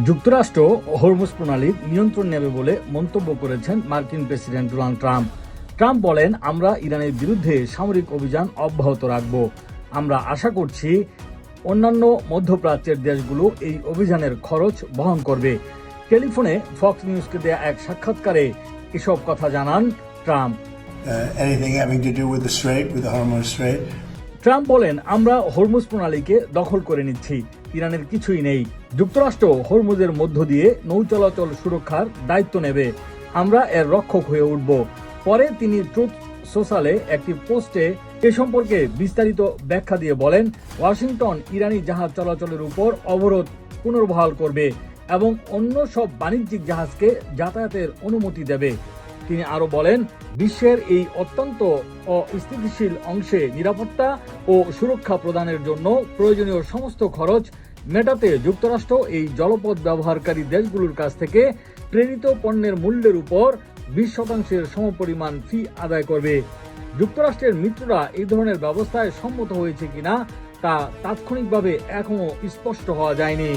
যুক্তরাষ্ট্র হরমুজ প্রণালীর নিয়ন্ত্রণ নেবে বলে মন্তব্য করেছেন মার্কিন প্রেসিডেন্ট ডোনাল্ড ট্রাম্প। ট্রাম্প বলেন, আমরা ইরানের বিরুদ্ধে সামরিক অভিযান অব্যাহত রাখব। আমরা আশা করছি অন্যান্য মধ্যপ্রাচ্যের দেশগুলো এই অভিযানের খরচ বহন করবে। টেলিফোনে ফক্স নিউজকে দেয়া এক সাক্ষাৎকারে এসব কথা জানান ট্রাম্প। ট্রাম্প বলেন, আমরা হরমুজ প্রণালীকে দখল করে নিচ্ছি, ইরানের কিছুই নেই। যুক্তরাষ্ট্র হরমুজের মধ্য দিয়ে নৌ চলাচল সুরক্ষার দায়িত্ব নেবে, আমরা এর রক্ষক হয়ে উঠব। পরে তিনি ট্রুথ সোশ্যালে একটি পোস্টে এ সম্পর্কে বিস্তারিত ব্যাখ্যা দিয়ে বলেন, ওয়াশিংটন ইরানি জাহাজ চলাচলের উপর অবরোধ পুনর্বহাল করবে এবং অন্য সব বাণিজ্যিক জাহাজকে যাতায়াতের অনুমতি দেবে। তিনি আরো বলেন, বিশ্বের এই অত্যন্ত অস্থিতিশীল অংশে নিরাপত্তা ও সুরক্ষা প্রদানের জন্য প্রয়োজনীয় সমস্ত খরচ মেটাতে যুক্তরাষ্ট্র এই জলপথ ব্যবহারকারী দেশগুলোর কাছ থেকে প্রেরিত পণ্যের মূল্যের উপর 20% সমপরিমাণ ফি আদায় করবে। যুক্তরাষ্ট্রের মিত্ররা এই ধরনের ব্যবস্থায় সম্মত হয়েছে কিনা তা তাৎক্ষণিকভাবে এখনো স্পষ্ট হওয়া যায়নি।